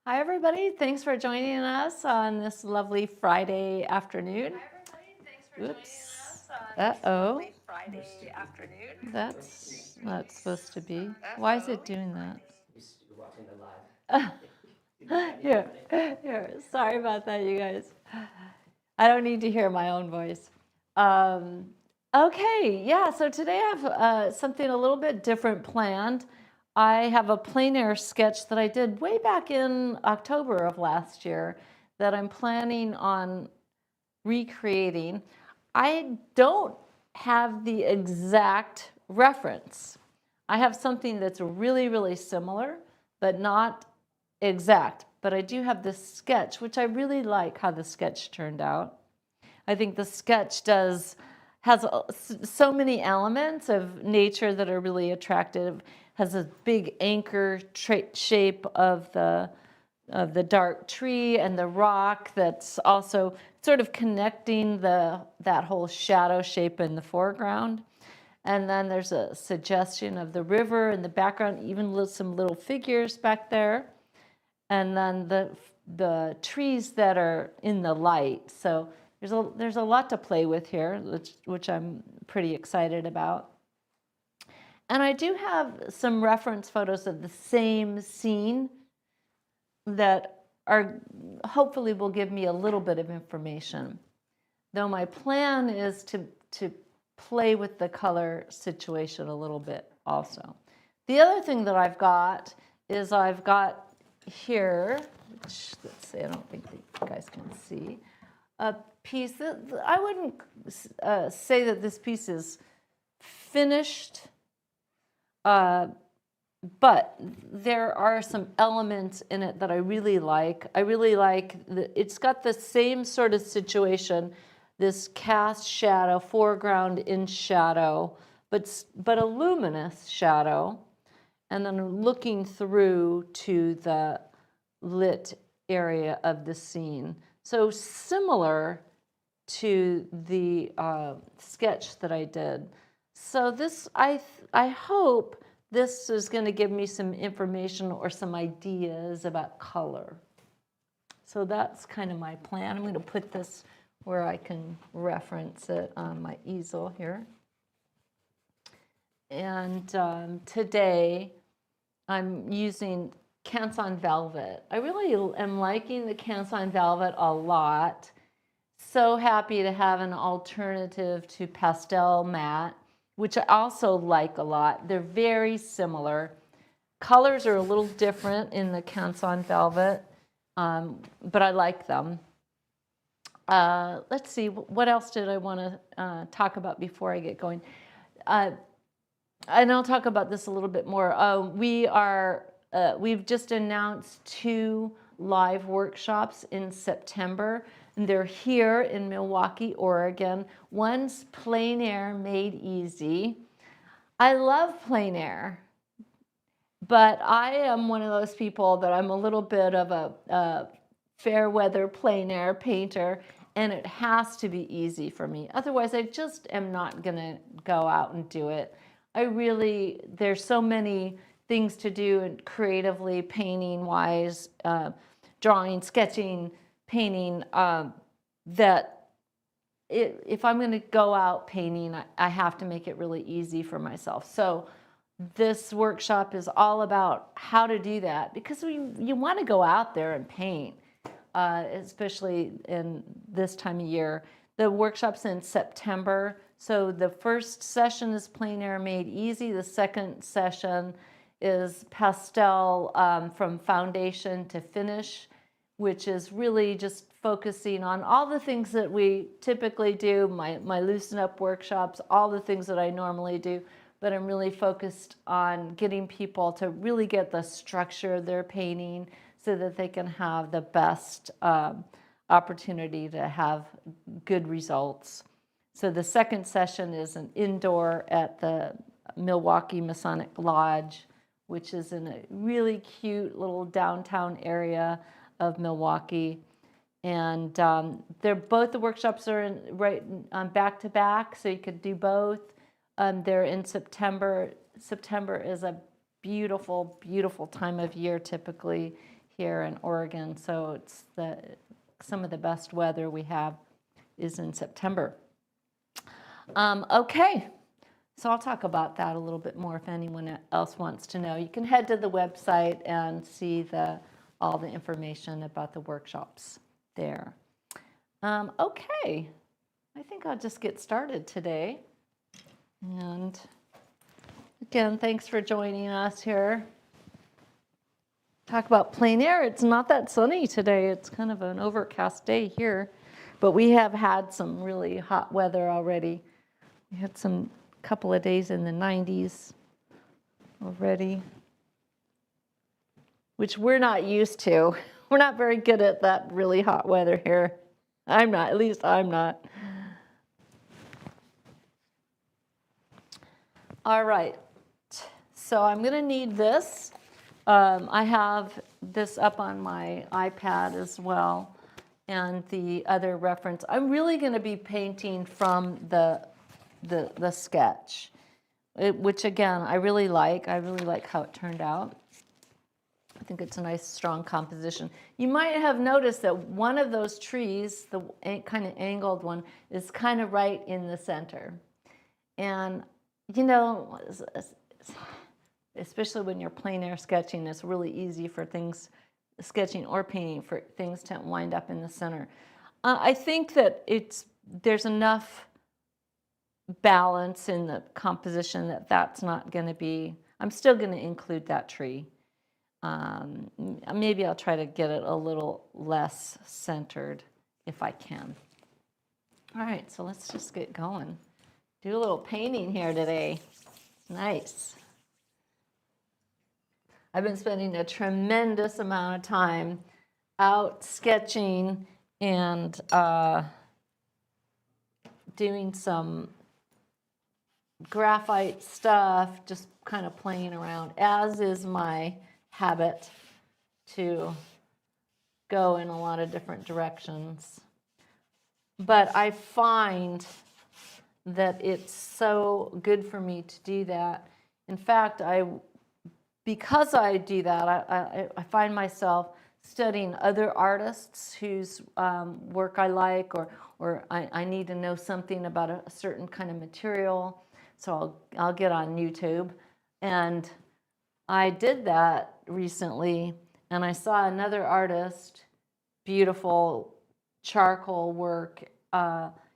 Hi, everybody. Thanks for joining us on this lovely Friday afternoon. Oops. Uh-oh. That's not supposed to be. Why is it doing that? Here, here. Sorry about that, you guys. I don't need to hear my own voice. Um, okay, yeah, so today I have something a little bit different planned. I have a plein air sketch that I did way back in October of last year that I'm planning on recreating. I don't have the exact reference. I have something that's really, really similar, but not exact. But I do have this sketch, which I really like how the sketch turned out. I think the sketch has so many elements of nature that are really attractive. Has a big anchor shape of the dark tree and the rock that's also sort of connecting that whole shadow shape in the foreground. And then there's a suggestion of the river in the background, even some little figures back there. And then the trees that are in the light. So there's a lot to play with here, which I'm pretty excited about. And I do have some reference photos of the same scene that are hopefully will give me a little bit of information. Though my plan is to play with the color situation a little bit also. The other thing that I've got is I've got here, which let's see, I don't think you guys can see, a piece that I wouldn't say that this piece is finished, but there are some elements in it that I really like. I really like it's got the same sort of situation, this cast shadow, foreground in shadow, but a luminous shadow, and then looking through to the lit area of the scene. So similar to the sketch that I did. So this, I hope this is going to give me some information or some ideas about color. So that's kind of my plan. I'm going to put this where I can reference it on my easel here. And today I'm using Canson Velvet. I really am liking the Canson Velvet a lot. So happy to have an alternative to Pastel Matte, which I also like a lot. They're very similar. Colors are a little different in the Canson Velvet, but I like them. Let's see, what else did I want to talk about before I get going? And I'll talk about this a little bit more. We've just announced 2 live workshops in September. And they're here in Milwaukie, Oregon. One's Plein Air Made Easy. I love plein air, but I am one of those people that I'm a little bit of a fair weather plein air painter, and it has to be easy for me. Otherwise, I just am not gonna go out and do it. There's so many things to do creatively, painting wise, drawing, sketching, painting, that if I'm going to go out painting, I have to make it really easy for myself. So this workshop is all about how to do that, because you want to go out there and paint, especially in this time of year. The workshop's in September. So the first session is Plein Air Made Easy. The second session is Pastel, from foundation to finish, which is really just focusing on all the things that we typically do, my loosen up workshops, all the things that I normally do, but I'm really focused on getting people to really get the structure of their painting so that they can have the best opportunity to have good results. So the second session is an indoor at the Milwaukie Masonic Lodge, which is in a really cute little downtown area of Milwaukie. And both the workshops are back to back, so you could do both. They're in September. September is a beautiful, beautiful time of year typically here in Oregon, so it's some of the best weather we have is in September. Okay, so I'll talk about that a little bit more if anyone else wants to know. You can head to the website and see all the information about the workshops there. Okay, I think I'll just get started today. And again, thanks for joining us here. Talk about plein air. It's not that sunny today. It's kind of an overcast day here, but we have had some really hot weather already. We had some couple of days in the 90s already, which we're not used to. We're not very good at that really hot weather here. I'm not, at least I'm not. All right, so I'm going to need this. I have this up on my iPad as well, and the other reference. I'm really going to be painting from the sketch, which again, I really like. I really like how it turned out. I think it's a nice, strong composition. You might have noticed that one of those trees, the kind of angled one, is kind of right in the center. And, you know, especially when you're plein air sketching, it's really easy for things, sketching or painting, for things to wind up in the center. I think that there's enough balance in the composition that that's not going to be, I'm still going to include that tree. Maybe I'll try to get it a little less centered if I can. All right, so let's just get going. Do a little painting here today. Nice. I've been spending a tremendous amount of time out sketching and doing some graphite stuff, just kind of playing around, as is my habit to go in a lot of different directions. But I find that it's so good for me to do that. In fact, because I do that, I find myself studying other artists whose work I like, or I need to know something about a certain kind of material. So I'll get on YouTube. And I did that recently, and I saw another artist, beautiful charcoal work,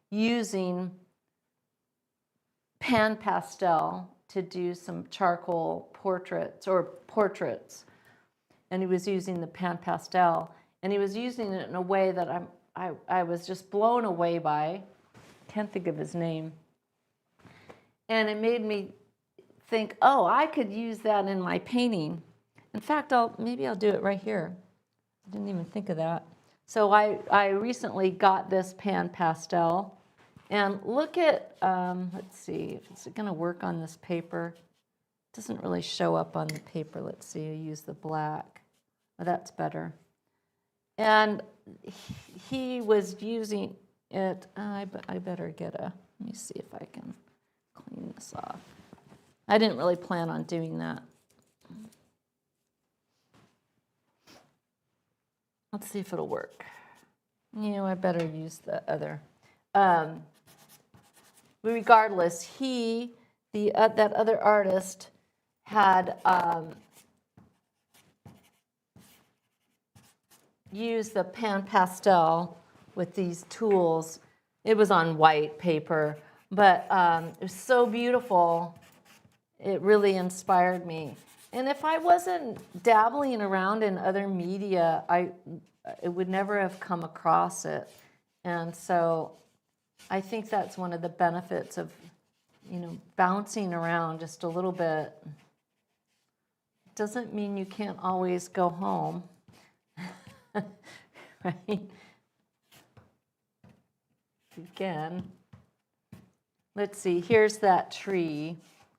using pan pastel to do some charcoal portraits. And he was using the pan pastel, and he was using it in a way that I was just blown away by. Can't think of his name. And it made me think, oh, I could use that in my painting. In fact, maybe I'll do it right here. I didn't even think of that. So I recently got this pan pastel. And look at, let's see, is it going to work on this paper? It doesn't really show up on the paper. Let's see, I use the black. Oh, that's better. And he was using it, I better let me see if I can clean this off. I didn't really plan on doing that. Let's see if it'll work. You know, I better use the other. Regardless, that other artist had used the pan pastel with these tools. It was on white paper, but it was so beautiful. It really inspired me. And if I wasn't dabbling around in other media, it would never have come across it. And so I think that's one of the benefits of, you know, bouncing around just a little bit. Doesn't mean you can't always go home, right? Again, let's see, here's that tree.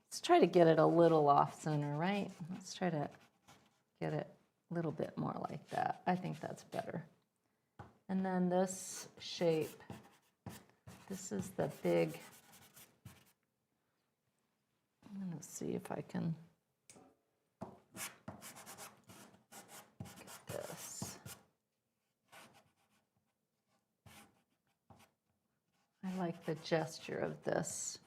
Let's try to get it a little off center, right? Let's try to get it a little bit more like that. I think that's better. And then this shape, this is the big, I'm going to see if I can get this. the gesture of this.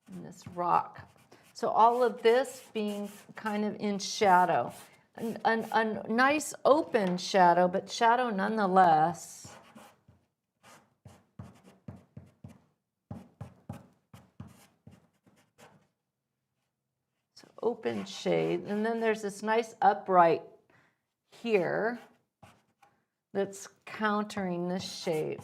And this rock. So all of this being kind of in shadow. A nice open shadow, but shadow nonetheless. So open shade. And then there's this nice upright here that's countering this shape.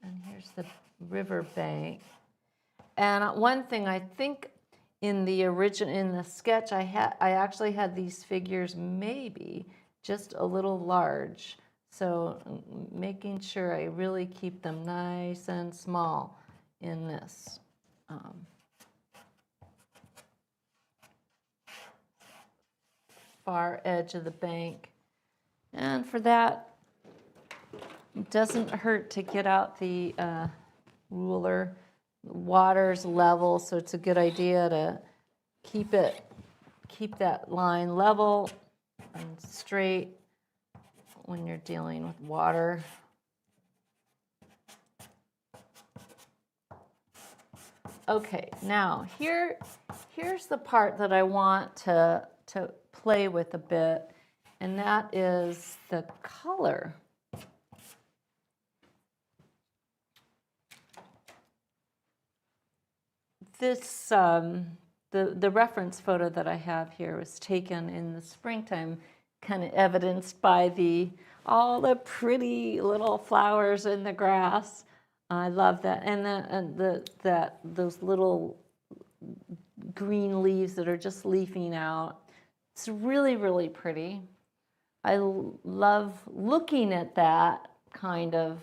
And here's the river bank. And one thing I think in the sketch I actually had these figures maybe just a little large. So making sure I really keep them nice and small in this. Far edge of the bank. And for that, it doesn't hurt to get out the ruler. The water's level, so it's a good idea to keep that line level and straight when you're dealing with water. Okay, now here's the part that I want to play with a bit, and that is the color. This, the reference photo that I have here was taken in the springtime, kind of evidenced by all the pretty little flowers in the grass. I love that, and those little green leaves that are just leafing out. It's really, really pretty. I love looking at that kind of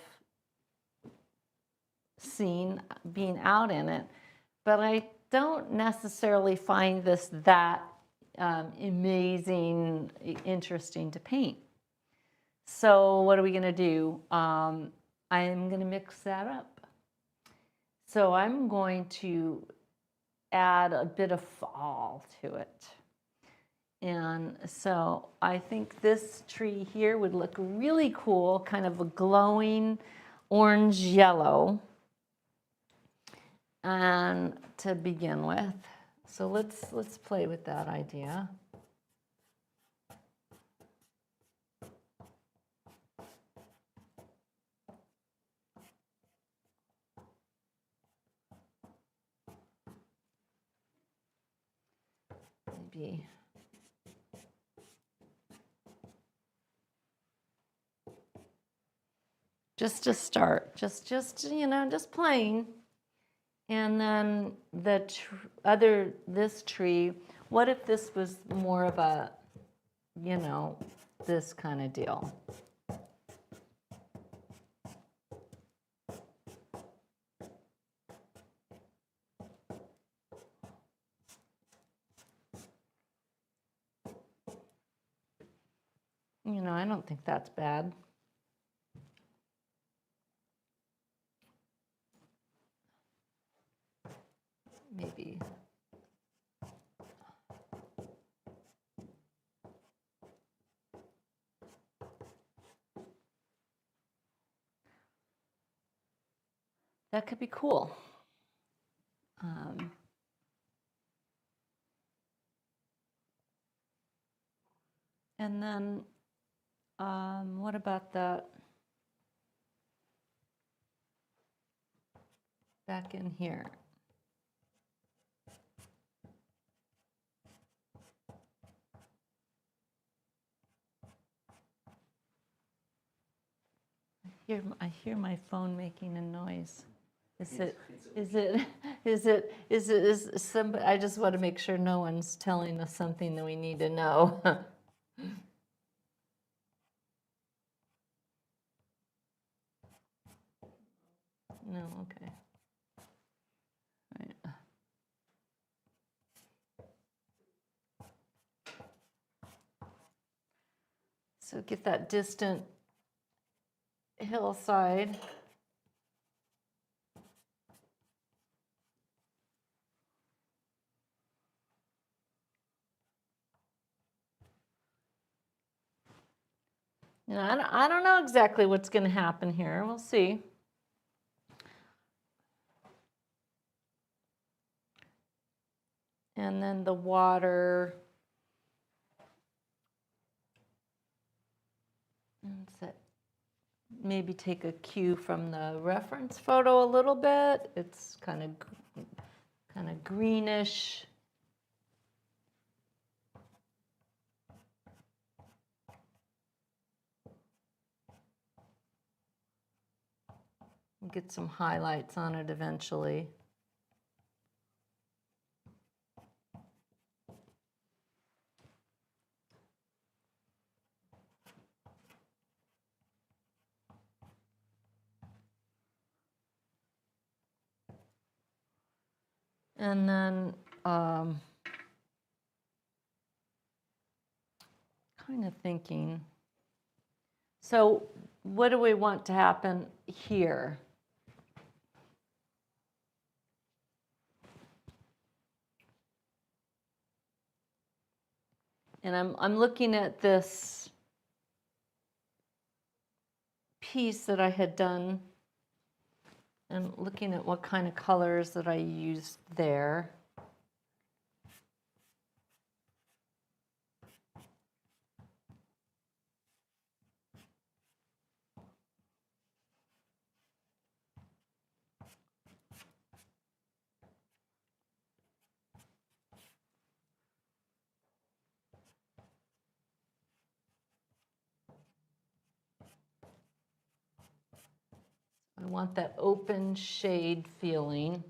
scene, being out in it. But I don't necessarily find this that amazing, interesting to paint. So what are we going to do? I'm going to mix that up. So I'm going to add a bit of fall to it. And so I think this tree here would look really cool, kind of a glowing orange yellow. And to begin with, so let's play with that idea. Maybe just to start, just playing. And then this tree, what if this was more of a, this kind of deal? I don't think that's bad. Maybe. That could be cool. And then what about that back in here? I hear my phone making a noise. Is somebody? I just want to make sure no one's telling us something that we need to know. No, okay. All right. So get that distant hillside. You know, I don't know exactly what's going to happen here. We'll see. And then the water. Maybe take a cue from the reference photo a little bit. It's kind of greenish. Get some highlights on it eventually. And then kind of thinking, so what do we want to happen here? And I'm looking at this piece that I had done and looking at what kind of colors that I used there. I want that open shade feeling.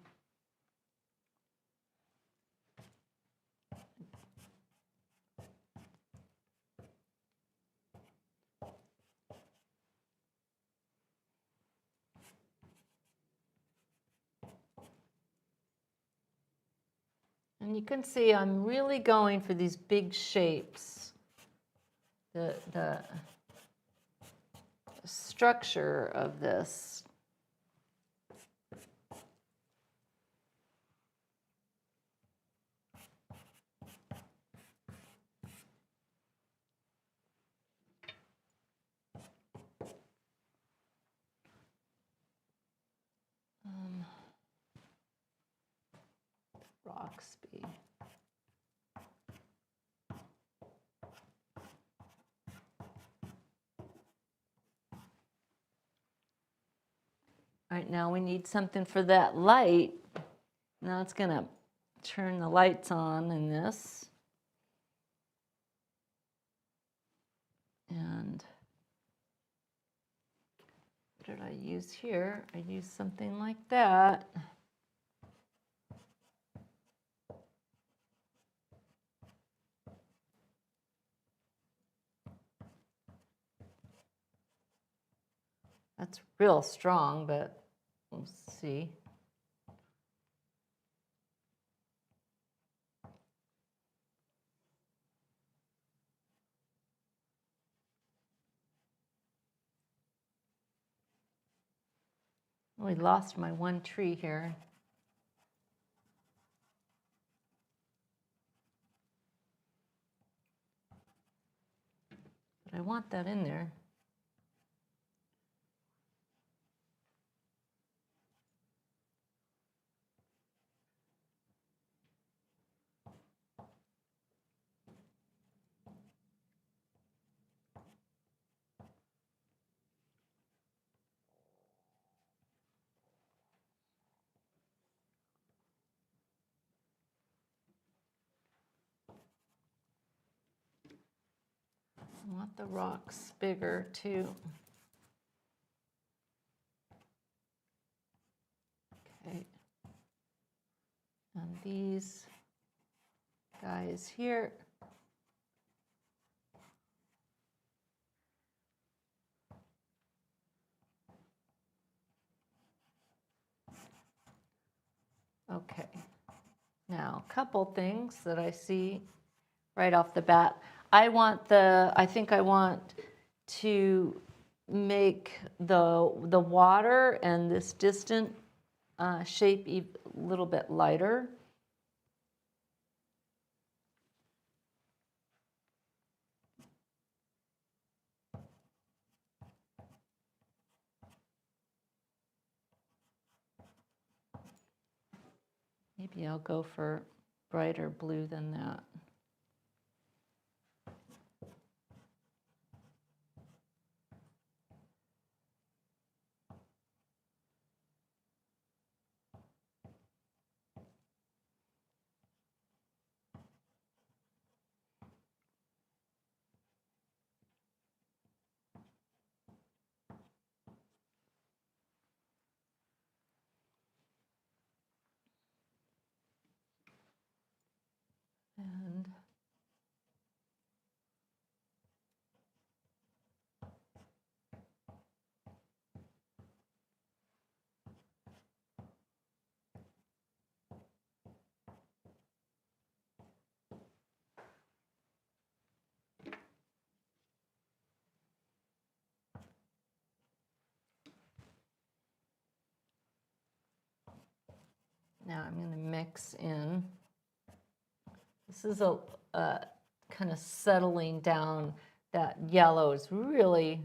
And you can see I'm really going for these big shapes. The structure of this. Roxby. All right, now we need something for that light. Now it's going to turn the lights on in this. And what did I use here? I used something like that. That's real strong, but we'll see. We lost my one tree here. But I want that in there. I want the rocks bigger too. Okay. And these guys here. Okay. Now, a couple things that I see right off the bat. I think I want to make the water and this distant shape a little bit lighter. Maybe I'll go for brighter blue than that. And now I'm going to mix in. This is a kind of settling down. That yellow is really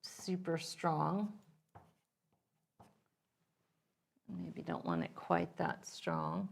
super strong. Maybe don't want it quite that strong.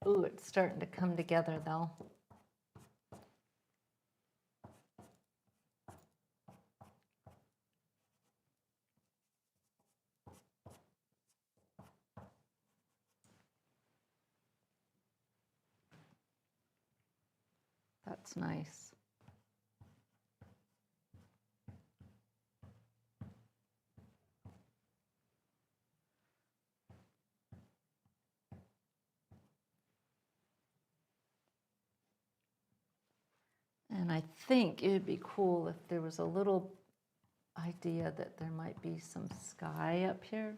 Ooh, it's starting to come together though. That's nice. And I think it would be cool if there was a little idea that there might be some sky up here.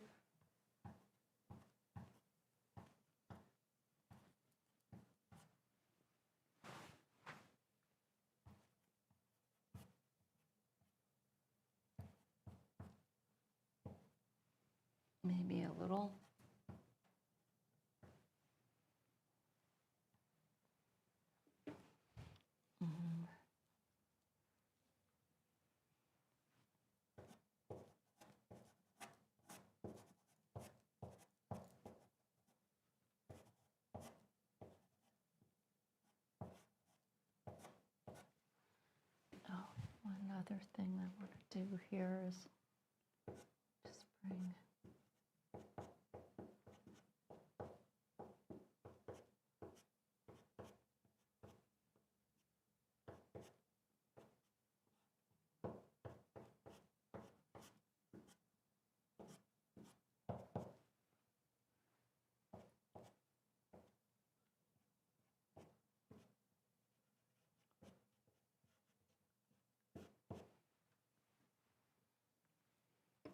Maybe a little. One other thing I want to do here is just bring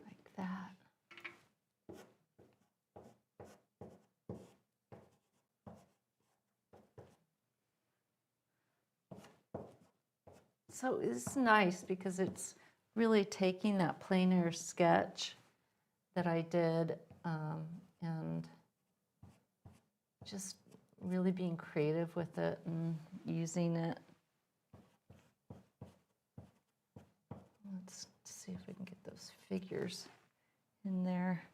like that. So it's nice because it's really taking that plein air sketch that I did and just really being creative with it and using it. Let's see if we can get those figures in there.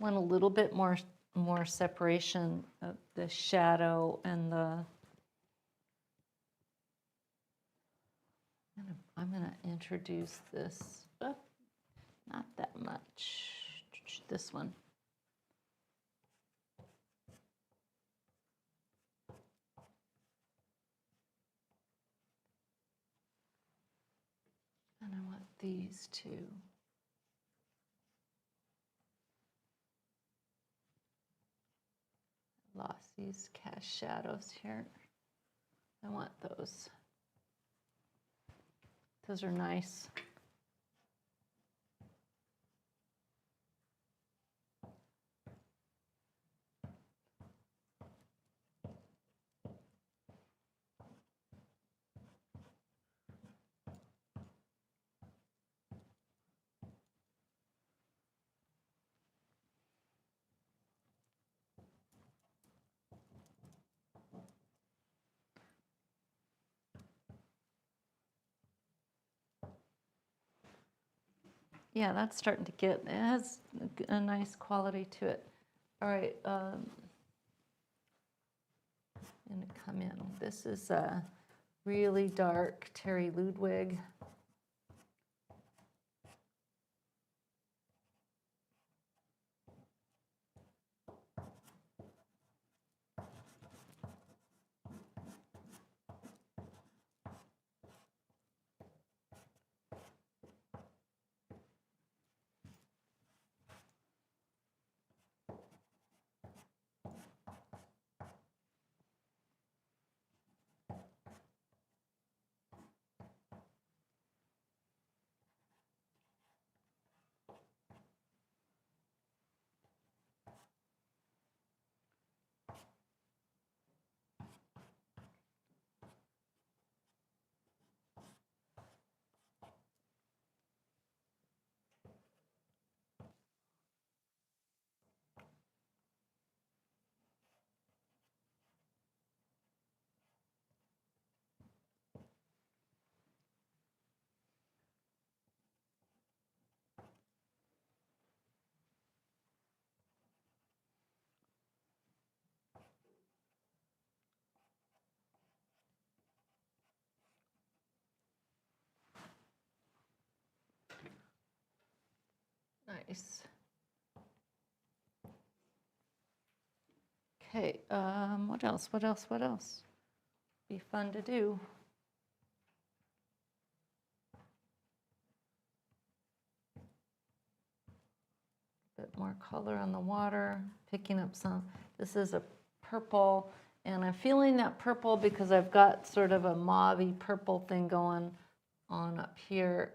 Want a little bit more separation of the shadow and the. I'm going to introduce this, not that much, this one. And I want these two. Lost these cast shadows here. I want those. Those are nice. Yeah, that's starting to get, it has a nice quality to it. All right, I'm gonna come in. This is a really dark Terry Ludwig. Nice. Okay, what else? What else? What else? Be fun to do. Bit more color on the water, picking up some. This is a purple, and I'm feeling that purple because I've got sort of a mauve-y purple thing going on up here.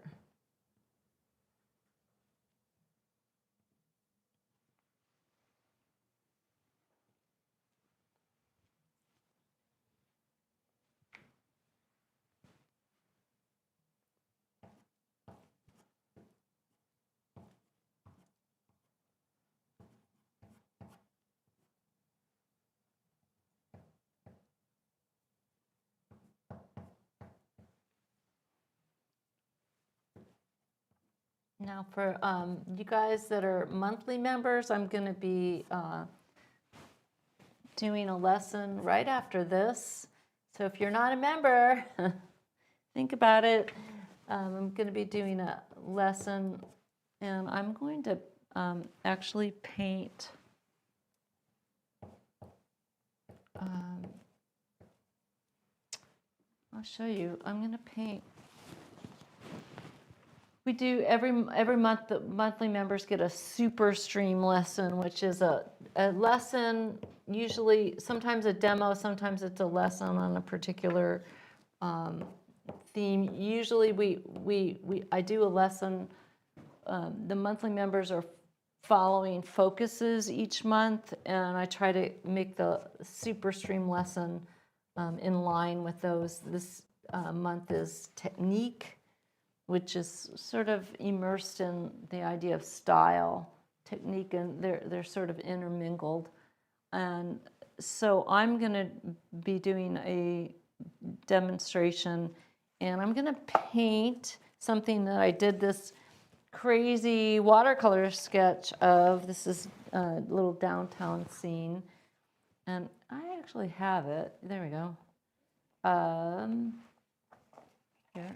Now for you guys that are monthly members, I'm going to be doing a lesson right after this. So if you're not a member, think about it. I'm going to be doing a lesson, and I'm going to actually paint I'll show you. I'm going to paint. We do every month, the monthly members get a super stream lesson, which is a lesson, usually sometimes a demo, sometimes it's a lesson on a particular theme. Usually I do a lesson. The monthly members are following focuses each month, and I try to make the super stream lesson in line with those. This month is technique, which is sort of immersed in the idea of style, technique, and they're sort of intermingled. And so I'm going to be doing a demonstration, and I'm going to paint something that I did this crazy watercolor sketch of, this is a little downtown scene. And I actually have it. There we go. Here.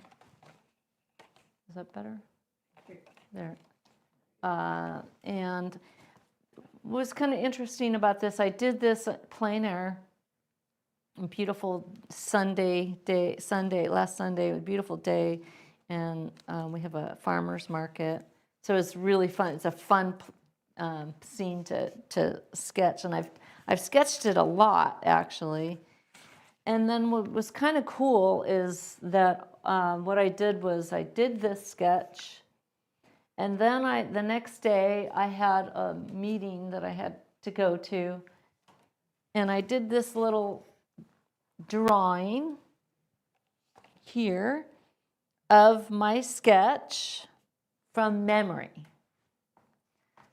Is that better? There. And what's kind of interesting about this, I did this at Plein, a beautiful last Sunday, a beautiful day, and we have a farmer's market. So it's really fun. It's a fun scene to sketch, and I've sketched it a lot, actually. And then what was kind of cool is that what I did was I did this sketch, and then the next day I had a meeting that I had to go to, and I did this little drawing here of my sketch from memory.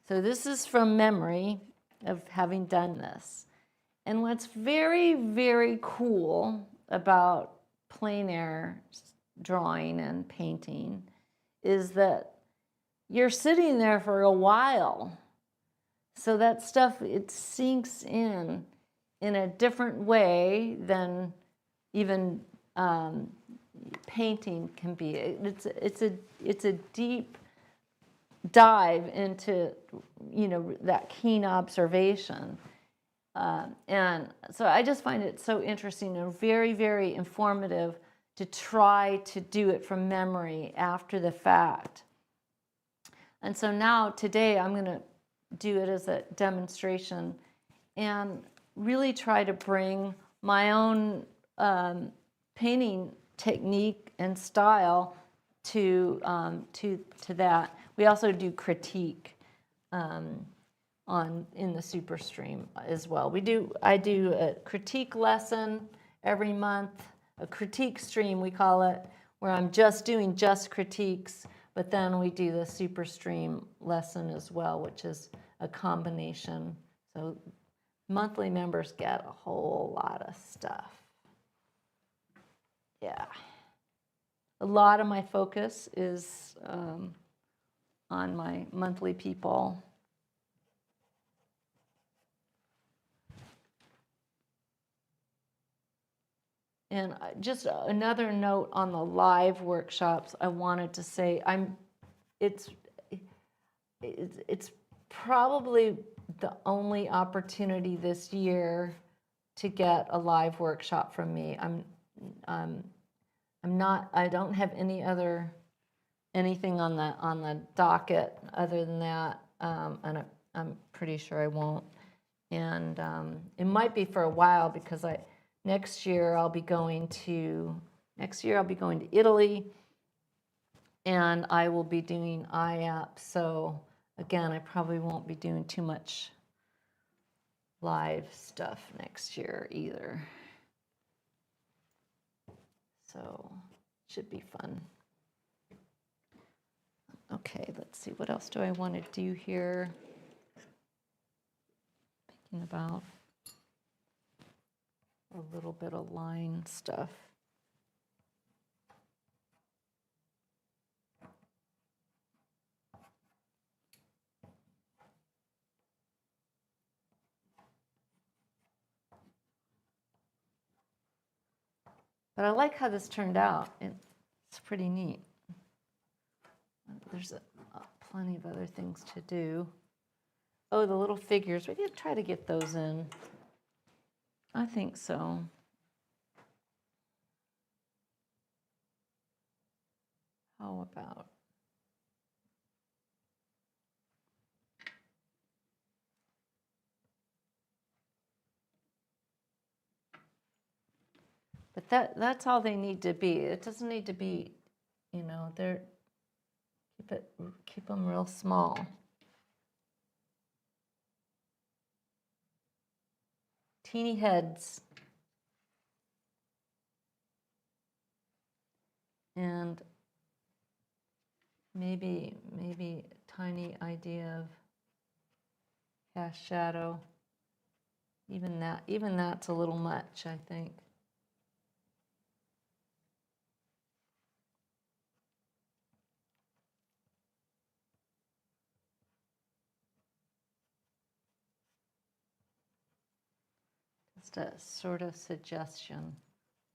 So this is from memory of having done this. And what's very, very cool about plein air drawing and painting is that you're sitting there for a while. So that stuff, it sinks in a different way than even painting can be. It's a deep dive into, you know, that keen observation. And so I just find it so interesting and very, very informative to try to do it from memory after the fact. And so now today I'm going to do it as a demonstration and really try to bring my own painting technique and style to that. We also do critique in the SuperStream as well. I do a critique lesson every month, a critique stream we call it, where I'm just doing critiques, but then we do the SuperStream lesson as well, which is a combination. So monthly members get a whole lot of stuff. Yeah. A lot of my focus is on my monthly people. And just another note on the live workshops, I wanted to say it's probably the only opportunity this year to get a live workshop from me. I don't have anything on the docket other than that, and I'm pretty sure I won't. And it might be for a while because next year I'll be going to Italy, and I will be doing IAP. So again, I probably won't be doing too much live stuff next year either. So should be fun. Okay, let's see, what else do I want to do here? Thinking about a little bit of line stuff. But I like how this turned out. It's pretty neat. There's plenty of other things to do. Oh, the little figures. We could try to get those in. I think so. How about? But that's all they need to be. It doesn't need to be, you know, keep them real small. Teeny heads. And maybe tiny idea of cast shadow. Even that's a little much, I think. Just a sort of suggestion.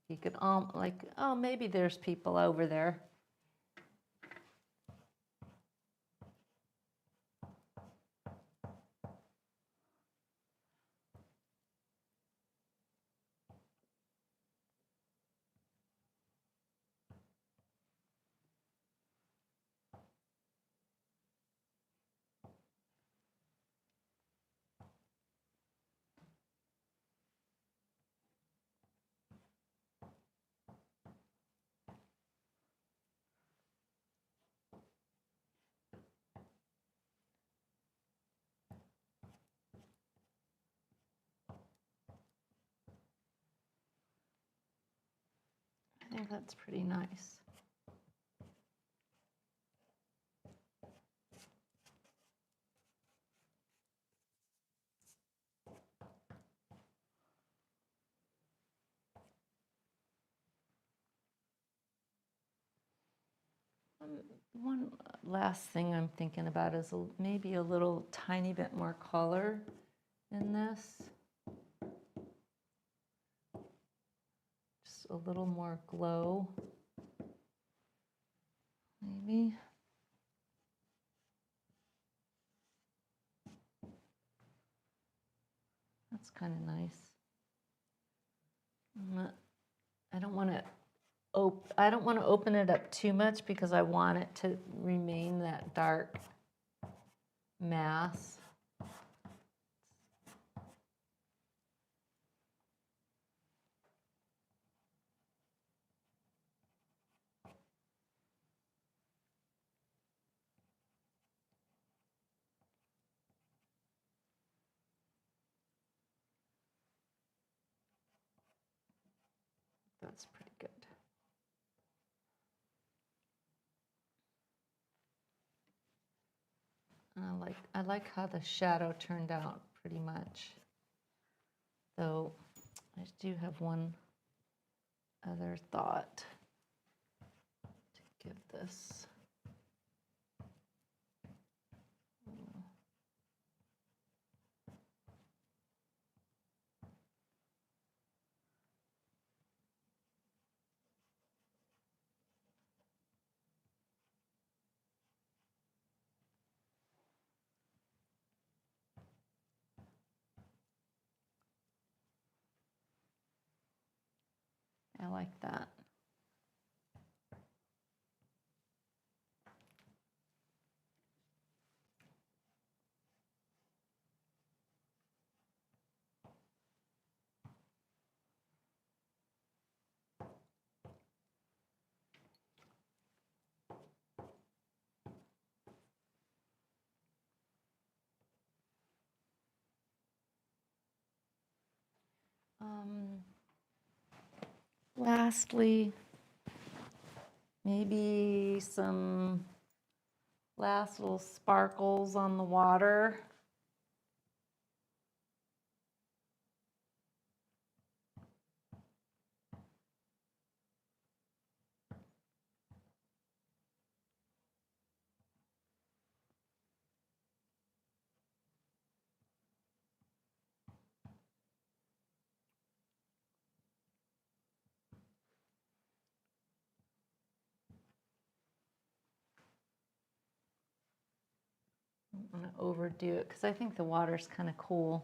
You could, like, oh, maybe there's people over there. I think that's pretty nice. One last thing I'm thinking about is maybe a little tiny bit more color in this. Just a little more glow, maybe. That's kind of nice. I don't want to open it up too much because I want it to remain that dark mass. That's pretty good. And I like how the shadow turned out pretty much. Though I do have one other thought to give this. I like that. Lastly, maybe some last little sparkles on the water. I don't want to overdo it because I think the water's kind of cool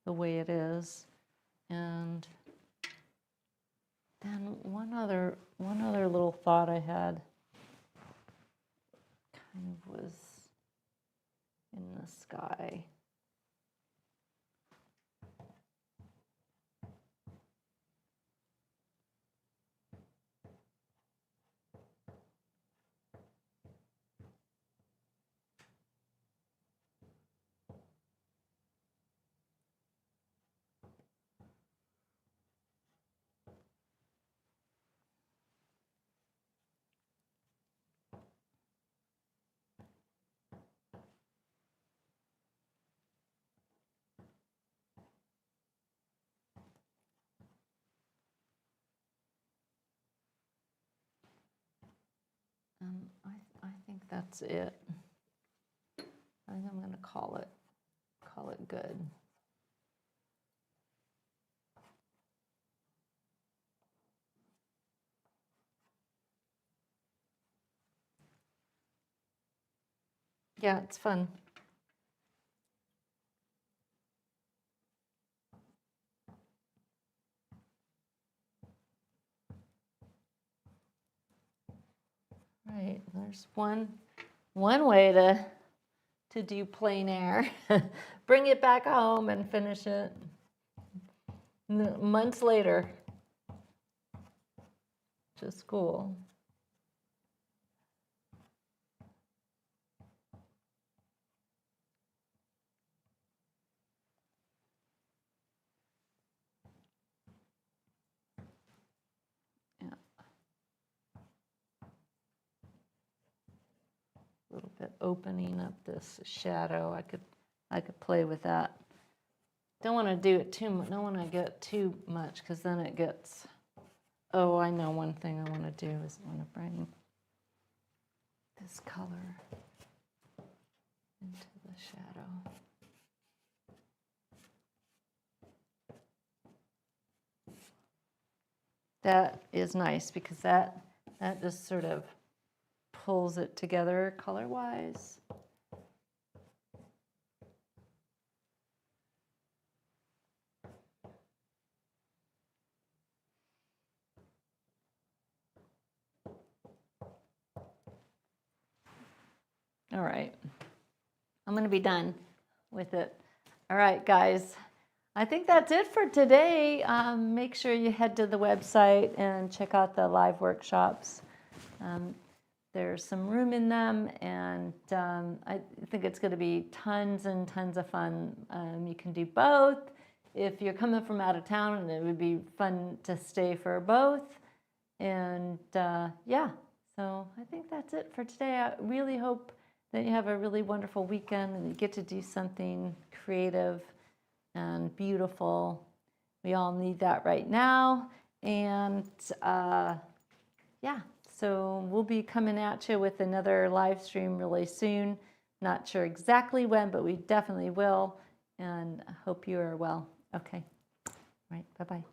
the way it is. And then one other little thought I had kind of was in the sky. I think that's it. I think I'm going to call it good. Yeah, it's fun. Right, there's one way to do plein air. Bring it back home and finish it months later to school. Yeah. A little bit opening up this shadow. I could play with that. Don't want to do it too much. Don't want to get too much because then it gets. Oh, I know one thing I want to do is I want to bring this color into the shadow. That is nice because that just sort of pulls it together color-wise. All right, I'm going to be done with it. All right, guys, I think that's it for today. Make sure you head to the website and check out the live workshops. There's some room in them, and I think it's going to be tons and tons of fun. You can do both. If you're coming from out of town, and it would be fun to stay for both. And yeah, so I think that's it for today. I really hope that you have a really wonderful weekend and you get to do something creative and beautiful. We all need that right now. And yeah, so we'll be coming at you with another live stream really soon. Not sure exactly when, but we definitely will. And I hope you are well. Okay. All right. Bye-bye.